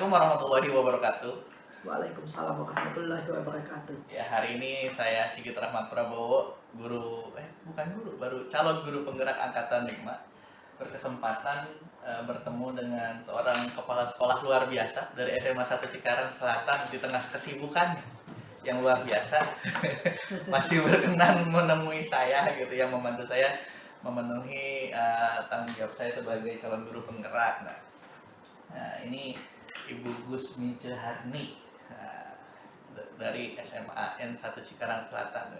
Assalamualaikum warahmatullahi wabarakatuh. Waalaikumsalam warahmatullahi wabarakatuh. Ya, hari ini saya Sigit Rahmat Prabowo, bukan guru, baru calon guru penggerak angkatan 5, berkesempatan bertemu dengan seorang kepala sekolah luar biasa dari SMA 1 Cikarang Selatan di tengah kesibukan yang luar biasa. Masih berkenan menemui saya gitu, yang membantu saya memenuhi tanggung jawab saya sebagai calon guru penggerak. Nah, ini Ibu Gusmi Ciharni dari SMA N1 Cikarang Selatan.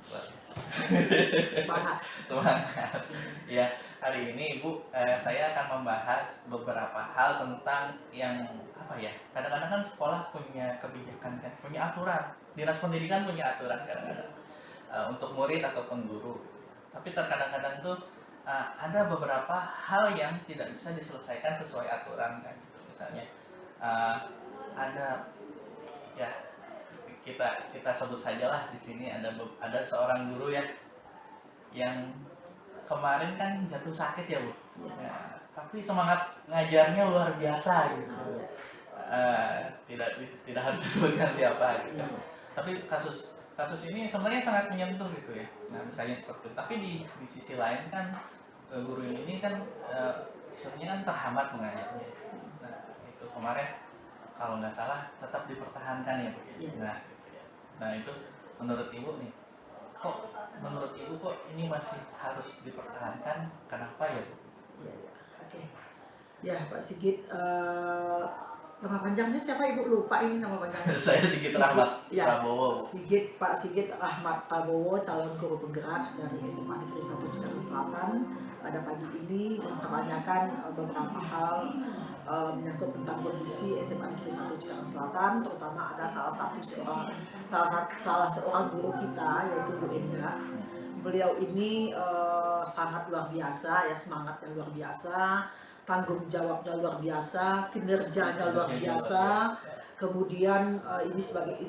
Luar biasa. Semangat. Ya, hari ini Ibu, saya akan membahas beberapa hal tentang yang kadang-kadang kan sekolah punya kebijakan kan, punya aturan. Dinas pendidikan punya aturan kadang-kadang untuk murid ataupun guru. Tapi terkadang-kadang tuh ada beberapa hal yang tidak bisa diselesaikan sesuai aturan kan. Misalnya ada ya kita sebut sajalah di sini ada seorang guru ya yang kemarin kan jatuh sakit ya Bu. Ya, tapi semangat ngajarnya luar biasa gitu. Tidak harus disebutkan siapa gitu. Tapi kasus ini sebenarnya sangat menyentuh gitu ya. Nah, misalnya seperti itu. Tapi di sisi lain kan guru ini kan istilahnya kan terhambat mengajarnya. Nah, itu kemarin kalau nggak salah tetap dipertahankan ya Bu. Nah itu menurut Ibu nih, menurut Ibu kok ini masih harus dipertahankan? Kenapa ya Bu? Oke. Ya Pak Sigit, nama panjangnya siapa Ibu, lupa ini nama panjangnya. Saya Sigit Rahmat Prabowo. Pak Sigit Rahmat Prabowo, calon guru penggerak dari SMA Negeri 1 Cikarang Selatan. Pada pagi ini mempertanyakan beberapa hal menyangkut tentang kondisi SMA Negeri 1 Cikarang Selatan, terutama ada salah seorang guru kita, yaitu Bu Enda. Beliau ini sangat luar biasa ya, semangatnya luar biasa, tanggung jawabnya luar biasa, kinerjanya luar biasa. Kemudian ini sebagai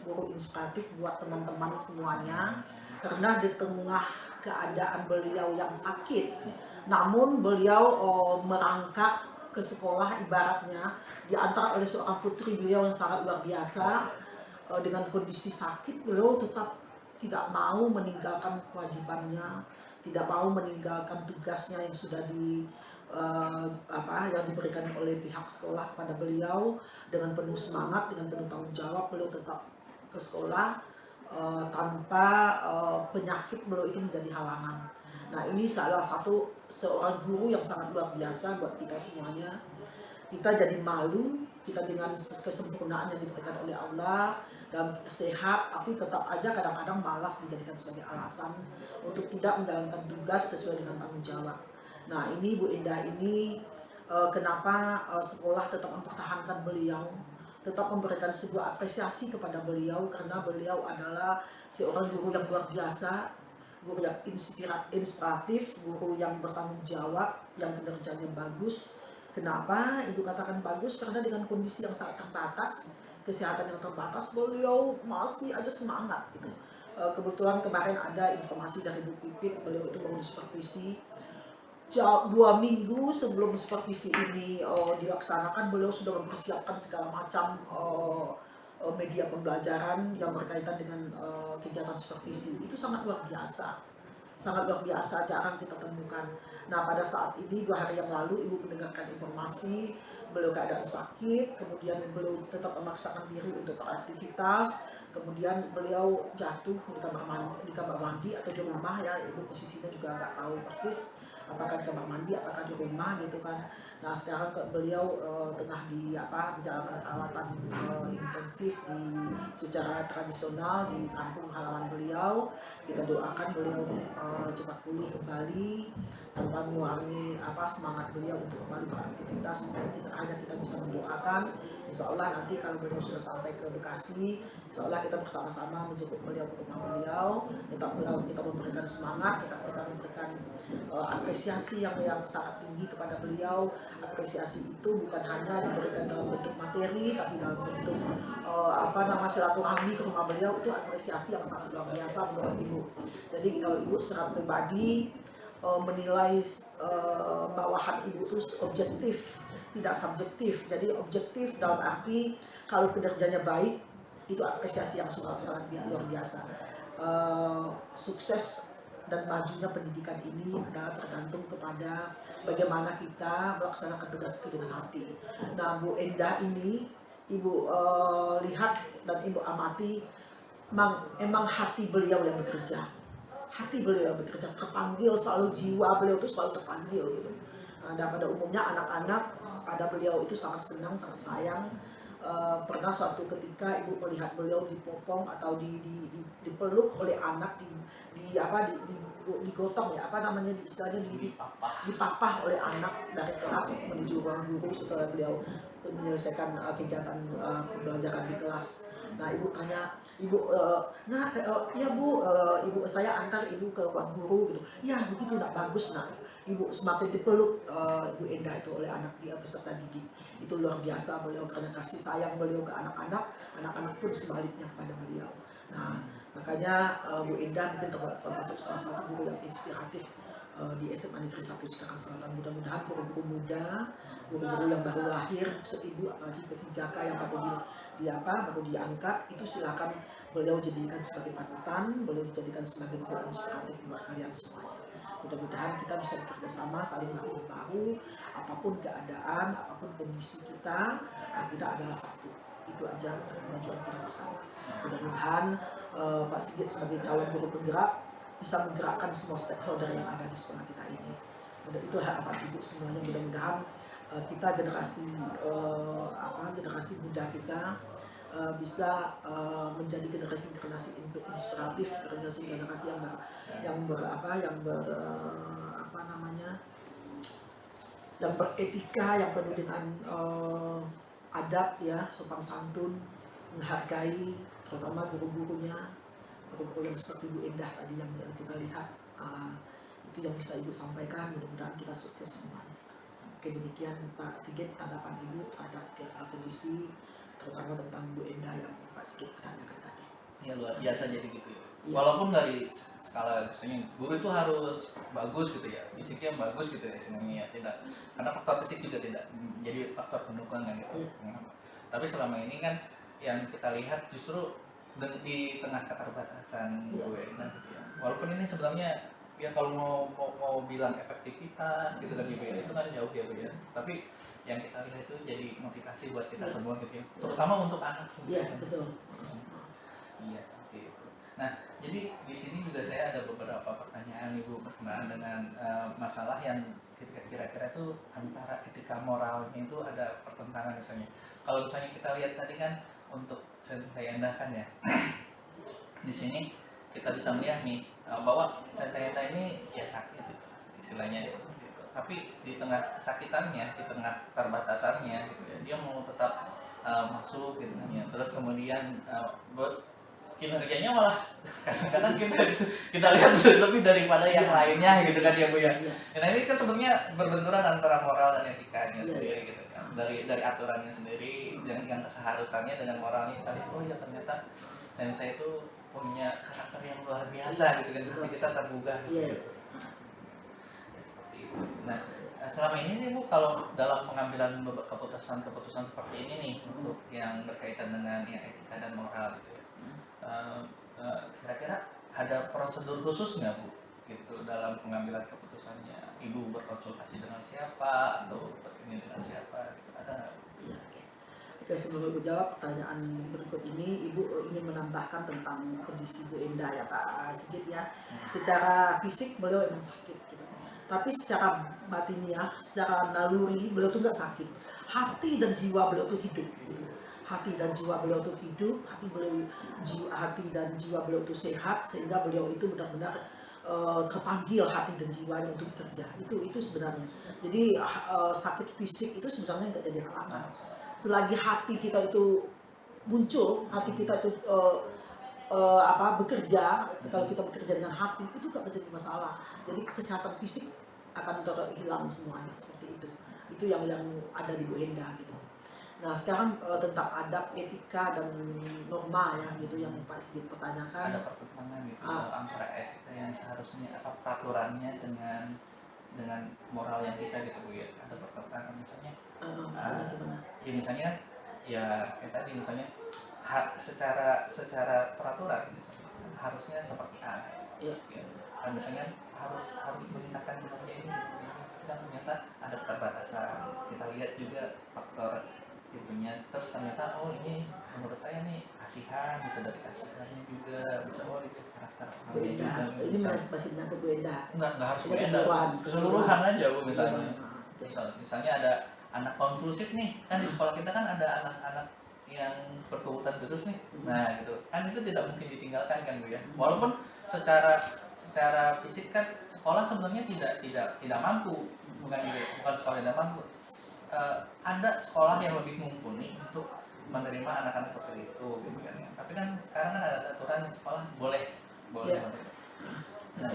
guru inspiratif buat teman-teman semuanya, karena di tengah keadaan beliau yang sakit, namun beliau merangkak ke sekolah, ibaratnya diantar oleh seorang putri beliau yang sangat luar biasa. Dengan kondisi sakit, beliau tetap tidak mau meninggalkan kewajibannya, tidak mau meninggalkan tugasnya yang sudah yang diberikan oleh pihak sekolah kepada beliau. Dengan penuh semangat, dengan penuh tanggung jawab, beliau tetap ke sekolah tanpa penyakit beliau itu menjadi halangan. Nah, ini salah satu seorang guru yang sangat luar biasa buat kita semuanya. Kita jadi malu, kita dengan kesempurnaan yang diberikan oleh Allah dan sehat, tapi tetap aja kadang-kadang malas dijadikan sebagai alasan untuk tidak menjalankan tugas sesuai dengan tanggung jawab. Nah, ini Bu Indah ini kenapa sekolah tetap mempertahankan beliau, tetap memberikan sebuah apresiasi kepada beliau, karena beliau adalah seorang guru yang luar biasa, guru yang inspiratif, guru yang bertanggung jawab, yang kinerjanya bagus. Kenapa Ibu katakan bagus? Karena dengan kondisi yang sangat terbatas, kesehatan yang terbatas, beliau masih aja semangat gitu. Kebetulan kemarin ada informasi dari Bu Pipit, beliau itu mau supervisi. 2 minggu sebelum supervisi ini dilaksanakan, beliau sudah mempersiapkan segala macam media pembelajaran yang berkaitan dengan kegiatan supervisi. Itu sangat luar biasa, jarang kita temukan. Nah, pada saat ini 2 hari yang lalu Ibu mendengarkan informasi beliau keadaan sakit, kemudian beliau tetap memaksakan diri untuk beraktivitas, kemudian beliau jatuh di kamar mandi atau di rumah ya. Ibu posisinya juga nggak tahu persis, apakah di kamar mandi, apakah di rumah gitu kan. Nah, sekarang beliau tengah menjalankan perawatan intensif secara tradisional di kampung halaman beliau. Kita doakan beliau cepat pulih kembali tanpa mengurangi semangat beliau untuk kembali beraktivitas. Kita bisa mendoakan, insya Allah nanti kalau beliau sudah sampai ke Bekasi, insya Allah kita bersama-sama menjemput beliau ke rumah beliau. Kita memberikan semangat, kita memberikan apresiasi yang sangat tinggi kepada beliau. Apresiasi itu bukan hanya diberikan dalam bentuk materi, tapi dalam bentuk silaturahmi ke rumah beliau. Itu apresiasi yang sangat luar biasa menurut Ibu. Jadi kalau Ibu secara pribadi menilai bawahan Ibu itu objektif tidak subjektif, jadi objektif dalam arti kalau kinerjanya baik itu apresiasi yang sangat luar biasa. Sukses dan majunya pendidikan ini adalah tergantung kepada bagaimana kita melaksanakan tugas itu dengan hati. Nah, Bu Endah ini Ibu lihat dan Ibu amati, emang hati beliau yang bekerja. Hati beliau yang bekerja, terpanggil, selalu jiwa beliau itu selalu terpanggil gitu. Dan pada umumnya anak-anak pada beliau itu sangat senang, sangat sayang. Pernah suatu ketika ibu melihat beliau dipopong atau dipeluk oleh anak, digotong ya, apa namanya istilahnya, dipapah oleh anak dari kelas menuju ruang guru setelah beliau menyelesaikan kegiatan pembelajaran di kelas. Nah, ibu tanya, ibu, ya bu, ibu saya antar ibu ke ruang guru gitu. Ya begitu, nak bagus nak. Ibu semakin dipeluk Ibu Endah itu oleh anak dia beserta didik. Itu luar biasa beliau, karena kasih sayang beliau ke anak-anak, anak-anak pun sebaliknya pada beliau. Nah, makanya Bu Endah mungkin termasuk salah satu guru yang inspiratif di SMA Negeri 1 Cikarang Selatan. Mudah-mudahan guru-guru muda, guru-guru yang baru lahir, maksud ibu apalagi P3K yang baru diangkat, itu silakan beliau jadikan sebagai panutan, beliau dijadikan sebagai guru inspiratif buat kalian semuanya. Mudah-mudahan kita bisa bekerja sama, saling bahu-bahu, apapun keadaan, apapun kondisi kita, kita adalah satu. Itu aja kemajuan kita bersama. Mudah-mudahan Pak Sigit sebagai calon guru penggerak bisa menggerakkan semua stakeholder yang ada di sekolah kita ini. Itu harapan ibu semuanya. Mudah-mudahan kita generasi muda kita bisa menjadi generasi inspiratif, generasi yang beretika, yang penuh dengan adab ya, sopan santun, menghargai terutama guru-gurunya, guru-guru yang seperti Bu Endah tadi yang kita lihat. Itu yang bisa ibu sampaikan. Mudah-mudahan kita sukses semuanya. Oke, demikian Pak Sigit tanggapan ibu terhadap kondisi terutama tentang Bu Endah yang Pak Sigit tanyakan tadi. Ya luar biasa jadi gitu ya. Walaupun dari skala misalnya guru itu harus bagus gitu ya, fisiknya bagus gitu ya semuanya, tidak, karena faktor fisik juga tidak jadi faktor pendukung kan gitu. Tapi selama ini kan yang kita lihat justru di tengah keterbatasan Bu Endah gitu ya. Walaupun ini sebenarnya ya kalau mau bilang efektivitas gitu kan ibu ya, itu kan jauh ya Bu ya. Tapi yang kita lihat itu jadi motivasi buat kita semua gitu ya, terutama untuk anak sendiri. Iya, betul. Iya, seperti itu. Nah, jadi di sini juga saya ada beberapa pertanyaan Ibu berkenaan dengan masalah yang kira-kira itu antara etika moralnya itu ada pertentangan misalnya. Kalau misalnya kita lihat tadi kan untuk saya endahkan ya. Di sini kita bisa melihat nih bahwa saya ini ya sakit gitu, istilahnya gitu. Tapi di tengah kesakitannya, di tengah keterbatasannya gitu ya, dia mau tetap masuk gitu ya. Terus kemudian kinerjanya malah kadang-kadang kita lihat lebih daripada yang lainnya gitu kan ya Bu ya. Nah ini kan sebenarnya berbenturan antara moral dan etikanya sendiri gitu kan. Dari aturannya sendiri yang seharusnya dengan moralnya tadi. Oh ya ternyata saya itu punya karakter yang luar biasa gitu kan, tapi kita tergugah gitu. Ya, seperti itu. Nah selama ini sih Bu, kalau dalam pengambilan keputusan seperti ini nih untuk yang berkaitan dengan ya, etika dan moral gitu ya, kira-kira ada prosedur khusus nggak Bu gitu dalam pengambilan keputusannya? Ibu berkonsultasi dengan siapa atau bertemu dengan siapa gitu, ada nggak Bu? Ya, oke, sebelum Ibu jawab pertanyaan berikut ini, Ibu ingin menambahkan tentang kondisi Bu Endah ya Pak Sigit ya. Secara fisik beliau emang sakit gitu. Tapi secara batiniah, secara naluri beliau tuh nggak sakit. Hati dan jiwa beliau tuh hidup gitu. Hati dan jiwa beliau tuh hidup, hati dan jiwa beliau tuh sehat, sehingga beliau itu benar-benar terpanggil hati dan jiwanya untuk bekerja. Itu sebenarnya. Jadi sakit fisik itu sebenarnya nggak jadi halangan. Selagi hati kita itu muncul, hati kita itu bekerja, kalau kita bekerja dengan hati itu nggak menjadi masalah. Jadi kesehatan fisik akan terhilang semuanya seperti itu. Itu yang ada di Bu Endah gitu. Nah sekarang tentang adab, etika dan norma ya gitu yang Pak Sigit pertanyakan. Ada pertentangan gitu antara etika yang seharusnya peraturannya dengan dengan moral yang kita gitu Bu ya, ada pertentangan misalnya Misalnya gimana? ya misalnya ya kayak tadi misalnya secara peraturan misalnya, harusnya seperti A Iya. ya. Dan misalnya harus meningkatkan kinerja ini kan ternyata ada keterbatasan. Kita lihat juga faktor ibunya, terus ternyata oh ini menurut saya nih kasihan, bisa dari kasihannya juga, bisa oh itu karakter orangnya Beda. juga Ini bisa. masih menyangkut beda. Nggak harus Ini beda, keseluruhan. keseluruhan aja Bu misalnya. Keseluruhan. Misalnya ada anak konklusif nih, kan di sekolah kita kan ada anak-anak yang berkebutuhan khusus nih. Nah gitu kan, itu tidak mungkin ditinggalkan kan Bu ya, walaupun secara fisik kan sekolah sebenarnya tidak mampu, bukan sekolah tidak mampu. Ada sekolah yang lebih mumpuni untuk menerima anak-anak seperti itu gitu kan. Tapi kan sekarang kan ada aturan sekolah boleh Ya. nah,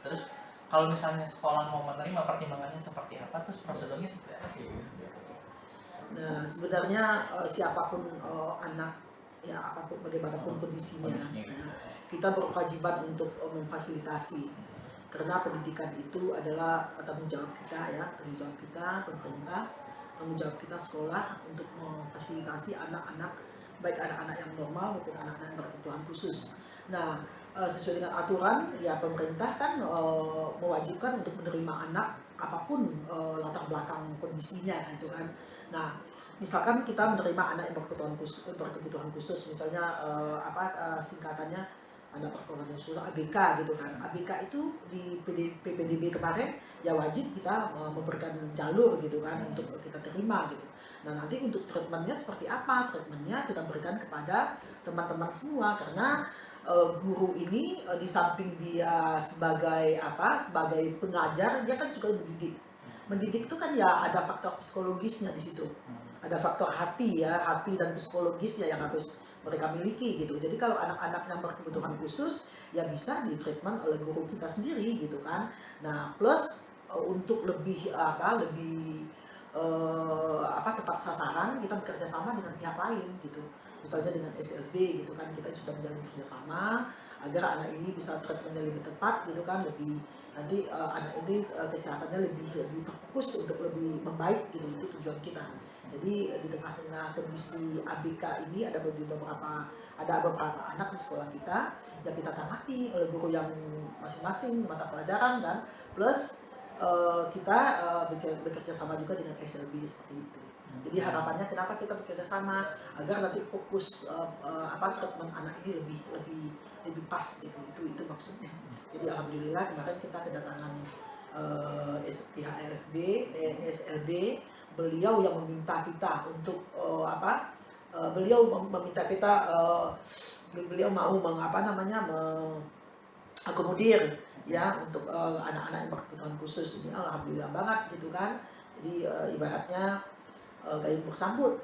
terus kalau misalnya sekolah mau menerima, pertimbangannya seperti apa, terus prosedurnya seperti apa sih? Nah sebenarnya siapapun anak ya apapun bagaimanapun kondisinya, kita berkewajiban untuk memfasilitasi, karena pendidikan itu adalah tanggung jawab kita ya, tanggung jawab kita pemerintah, tanggung jawab kita sekolah untuk memfasilitasi anak-anak, baik anak-anak yang normal maupun anak-anak yang berkebutuhan khusus. Nah sesuai dengan aturan ya, pemerintah kan mewajibkan untuk menerima anak apapun latar belakang kondisinya gitu kan. Nah misalkan kita menerima anak yang berkebutuhan khusus misalnya singkatannya anak berkebutuhan khusus ABK gitu kan. ABK itu di PPDB kemarin ya wajib kita memberikan jalur gitu kan untuk kita terima gitu. Nah nanti untuk treatmentnya seperti apa? Treatmentnya kita berikan kepada teman-teman semua, karena guru ini di samping dia sebagai pengajar, dia kan juga mendidik. Mendidik itu kan ya ada faktor psikologisnya di situ. Ada faktor hati dan psikologisnya yang harus mereka miliki gitu. Jadi kalau anak-anak yang berkebutuhan khusus ya bisa di treatment oleh guru kita sendiri gitu kan. Nah, plus untuk lebih tepat sasaran, kita bekerja sama dengan pihak lain gitu. Misalnya dengan SLB gitu kan, kita sudah menjalin kerjasama agar anak ini bisa treatmentnya lebih tepat gitu kan, lebih nanti anak ini kesehatannya lebih terfokus untuk lebih membaik gitu, itu tujuan kita. Jadi di tengah-tengah kondisi ABK ini ada beberapa anak di sekolah kita yang kita tangani oleh guru yang masing-masing mata pelajaran kan, plus kita bekerja sama juga dengan SLB seperti itu. Jadi harapannya kenapa kita bekerja sama, agar nanti fokus treatment anak ini lebih pas gitu. Itu maksudnya. Jadi alhamdulillah kemarin kita kedatangan pihak SLB, beliau yang meminta kita untuk beliau meminta kita beliau mau mengakomodir ya untuk anak-anak yang berkebutuhan khusus ini. Alhamdulillah banget gitu kan. Jadi ibaratnya gayung bersambut,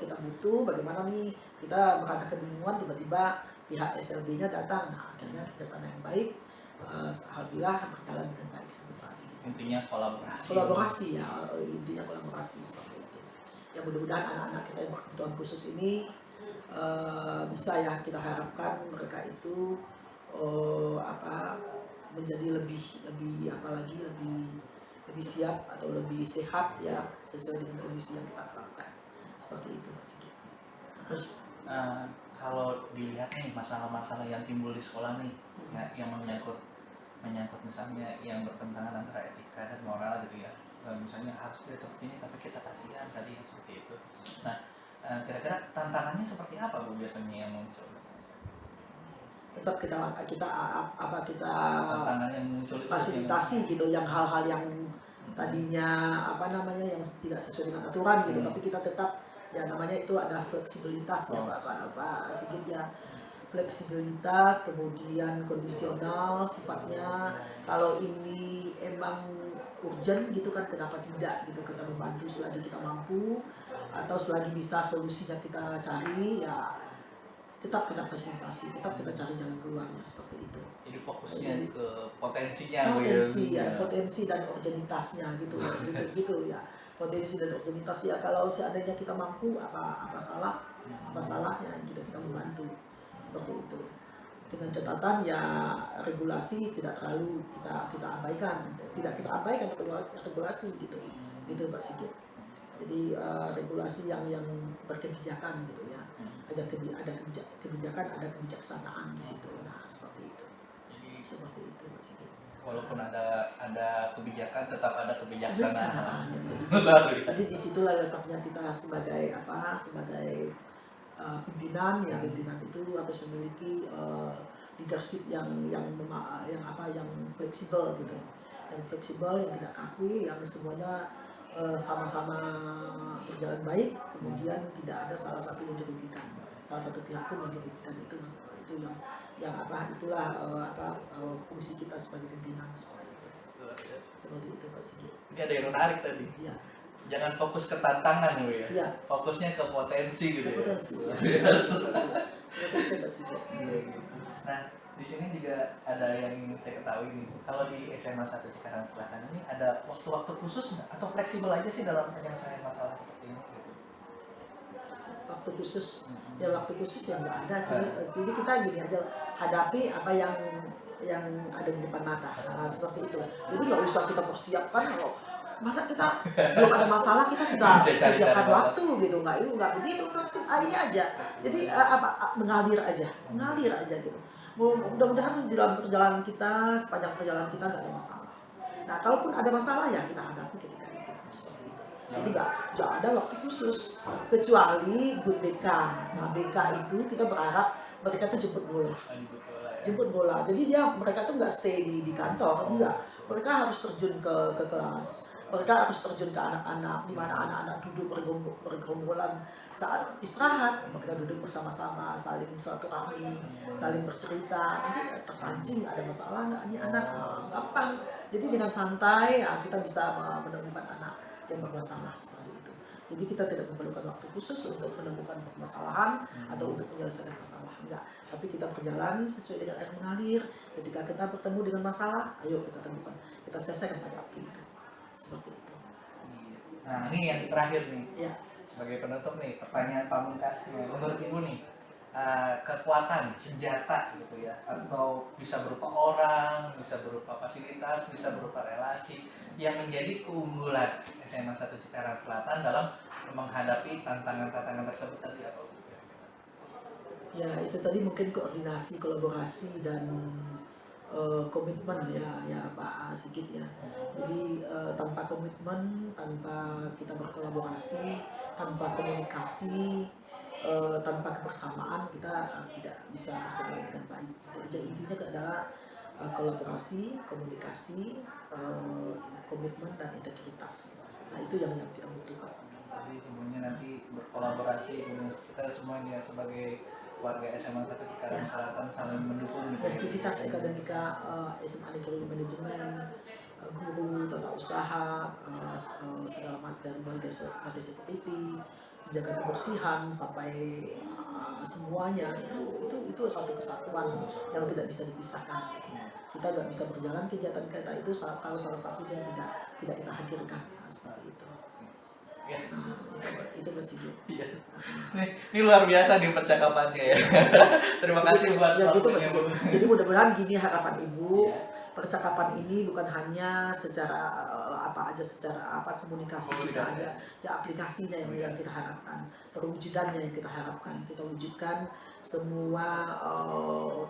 kita butuh bagaimana nih, kita merasa kebingungan, tiba-tiba pihak SLB-nya datang. Nah akhirnya kerjasama yang baik, alhamdulillah berjalan dengan baik sampai saat ini. Intinya kolaborasi ya, intinya kolaborasi seperti itu. Ya mudah-mudahan anak-anak kita yang berkebutuhan khusus ini bisa ya, kita harapkan mereka itu menjadi lebih siap atau lebih sehat ya, sesuai dengan kondisi yang kita harapkan, seperti itu Mas. Terus kalau dilihat nih masalah-masalah yang timbul di sekolah nih, ya, yang menyangkut misalnya yang bertentangan antara etika dan moral gitu ya, misalnya harus tidak seperti ini tapi kita kasihan tadi yang seperti itu. Nah kira-kira tantangannya seperti apa Bu biasanya yang muncul? Tetap kita tantangan yang muncul itu fasilitasi gitu, yang hal-hal yang tadinya yang tidak sesuai dengan aturan gitu, tapi kita tetap ya namanya itu ada fleksibilitas ya Pak Sigit ya, fleksibilitas, kemudian kondisional sifatnya. Kalau ini emang urgent gitu kan, kenapa tidak gitu, kita membantu selagi kita mampu, atau selagi bisa solusinya kita cari ya, tetap kita fasilitasi, tetap kita cari jalan keluarnya, seperti itu. Jadi fokusnya ke potensi dan urgenitasnya gitu ya. Potensi dan urgenitas ya, kalau seandainya kita mampu, apa salahnya gitu kita membantu, seperti itu. dengan catatan ya regulasi tidak terlalu kita abaikan, tidak kita abaikan regulasi gitu Pak Sigit. Jadi regulasi yang berkebijakan gitu ya, ada kebijakan, ada kebijaksanaan di situ. Nah seperti itu Pak Sigit. Walaupun ada kebijakan, tetap ada kebijaksanaan. Jadi disitulah letaknya kita sebagai pimpinan. Ya pimpinan itu harus memiliki leadership yang fleksibel gitu, yang fleksibel, yang tidak kaku, yang semuanya sama-sama berjalan baik, kemudian tidak ada salah satu yang dirugikan, salah satu pihak pun yang dirugikan. Itu masalah itu itulah fungsi kita sebagai pimpinan seperti itu Pak Sigit. Ini ada yang menarik tadi. Ya. Jangan fokus ke tantangan ya. Ya. Fokusnya ke potensi gitu. Potensi. Ya. Nah, di sini juga ada yang ingin saya ketahui nih. Kalau di SMA 1 Cikarang Selatan ini ada waktu khusus nggak? Atau fleksibel aja sih dalam penyelesaian masalah seperti ini? Waktu khusus, waktu khusus yang nggak ada sih. Jadi kita gini aja, hadapi apa yang ada di depan mata. Nah, seperti itu. Jadi nggak usah kita persiapkan. Masa kita belum ada masalah kita sudah sediakan waktu gitu, nggak begitu, langsung ini aja. Jadi mengalir aja gitu. Mudah-mudahan di dalam perjalanan kita, sepanjang perjalanan kita nggak ada masalah. Nah kalaupun ada masalah ya kita hadapi ketika itu seperti itu. Jadi nggak ada waktu khusus kecuali good BK. Nah BK itu kita berharap mereka tuh jemput bola. Jadi mereka tuh nggak stay di kantor, enggak. Mereka harus terjun ke kelas. Mereka harus terjun ke anak-anak, di mana anak-anak duduk bergerombolan saat istirahat. Mereka duduk bersama-sama, saling silaturahmi, saling bercerita. Nanti terpancing, ada masalah nggak ini anak? Gampang. Jadi dengan santai kita bisa menemukan anak yang bermasalah seperti itu. Jadi kita tidak memerlukan waktu khusus untuk menemukan permasalahan atau untuk menyelesaikan masalah. Enggak. Tapi kita berjalan sesuai dengan air mengalir. Ketika kita bertemu dengan masalah, ayo kita temukan, kita selesaikan hadapi itu. Seperti itu. Nah ini yang terakhir nih, ya. Sebagai penutup nih, pertanyaan pamungkasnya, menurut Ibu nih, kekuatan senjata gitu ya, atau bisa berupa orang, bisa berupa fasilitas, bisa berupa relasi yang menjadi keunggulan SMA 1 Cikarang Selatan dalam menghadapi tantangan-tantangan tersebut tadi apa? Ya itu tadi mungkin koordinasi, kolaborasi dan komitmen ya Pak Sigit ya. Jadi tanpa komitmen, tanpa kita berkolaborasi, tanpa komunikasi, tanpa kebersamaan kita tidak bisa berjalan dengan baik. Jadi intinya adalah kolaborasi, komunikasi, komitmen dan integritas. Nah itu yang kita butuhkan. Jadi semuanya nanti berkolaborasi, kita semuanya sebagai warga SMA 1 Cikarang Selatan saling mendukung gitu. Aktivitas akademika SMA Negeri Manajemen, guru, tata usaha, segala macam dari security, menjaga kebersihan sampai semuanya itu satu kesatuan yang tidak bisa dipisahkan. Kita nggak bisa berjalan kegiatan kita itu kalau salah satunya tidak kita hadirkan seperti itu. Ya. Nah, itu masih iya. Ini luar biasa nih percakapannya ya. Terima kasih buat waktunya. Jadi mudah-mudahan gini harapan Ibu, percakapan ini bukan hanya secara komunikasi kita aja, aplikasinya yang kita harapkan, perwujudannya yang kita harapkan. Kita wujudkan semua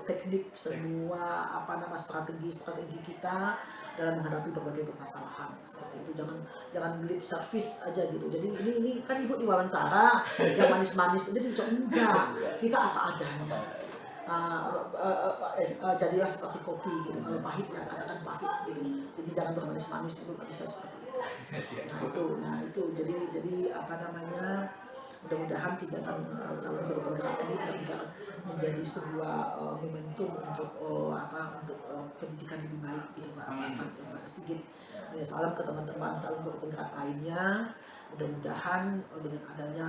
teknik, semua strategi kita dalam menghadapi berbagai permasalahan seperti itu. Jangan lip service aja gitu. Jadi ini kan Ibu diwawancara yang manis-manis, jadi enggak, kita apa adanya. Jadilah seperti kopi gitu. Kalau pahit ya katakan pahit gitu. Jadi jangan bermanis-manis, itu nggak bisa seperti itu. Nah itu jadi mudah-mudahan kegiatan calon guru penggerak ini benar-benar menjadi sebuah momentum untuk pendidikan lebih baik gitu Pak Sigit. Ya, salam ke teman-teman calon guru penggerak lainnya. Mudah-mudahan dengan adanya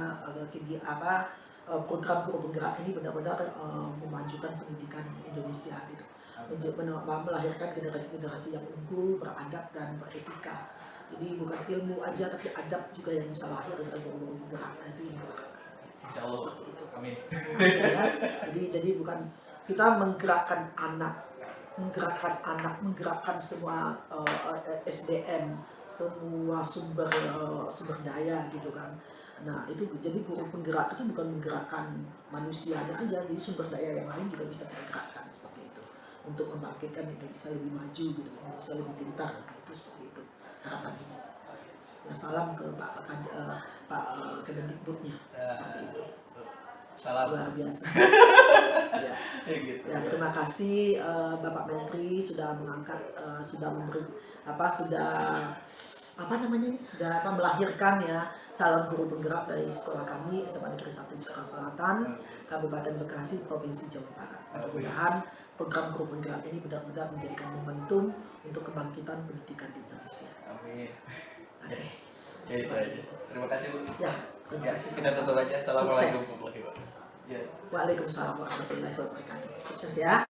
program guru penggerak ini benar-benar memajukan pendidikan Indonesia gitu. Melahirkan generasi-generasi yang unggul, beradab dan beretika. Jadi bukan ilmu aja tapi adab juga yang bisa lahir dari guru penggerak. Nah, itu yang dilakukan. Insyaallah. Seperti itu. Amin. Jadi bukan kita menggerakkan anak, menggerakkan semua SDM, semua sumber daya gitu kan. Nah itu jadi guru penggerak itu bukan menggerakkan manusianya aja, jadi sumber daya yang lain juga bisa kita gerakkan seperti itu untuk membangkitkan Indonesia lebih maju gitu, Indonesia lebih pintar itu seperti itu harapan ini. Ya, salam ke Pak Kemendikbudnya seperti itu. Salam. Luar biasa. Ya. Gitu. Ya, terima kasih Bapak Menteri sudah mengangkat, sudah memberi sudah melahirkan ya calon guru penggerak dari sekolah kami SMA Negeri 1 Cikarang Selatan, Kabupaten Bekasi, Provinsi Jawa Barat. Mudah-mudahan program guru penggerak ini benar-benar menjadikan momentum untuk kebangkitan pendidikan di Indonesia. Amin. Oke. Ya, itu aja. Terima kasih Bu. Ya, terima kasih. Kita tutup aja. Assalamualaikum Sukses. warahmatullahi wabarakatuh. Ya. Waalaikumsalam warahmatullahi wabarakatuh. Sukses ya.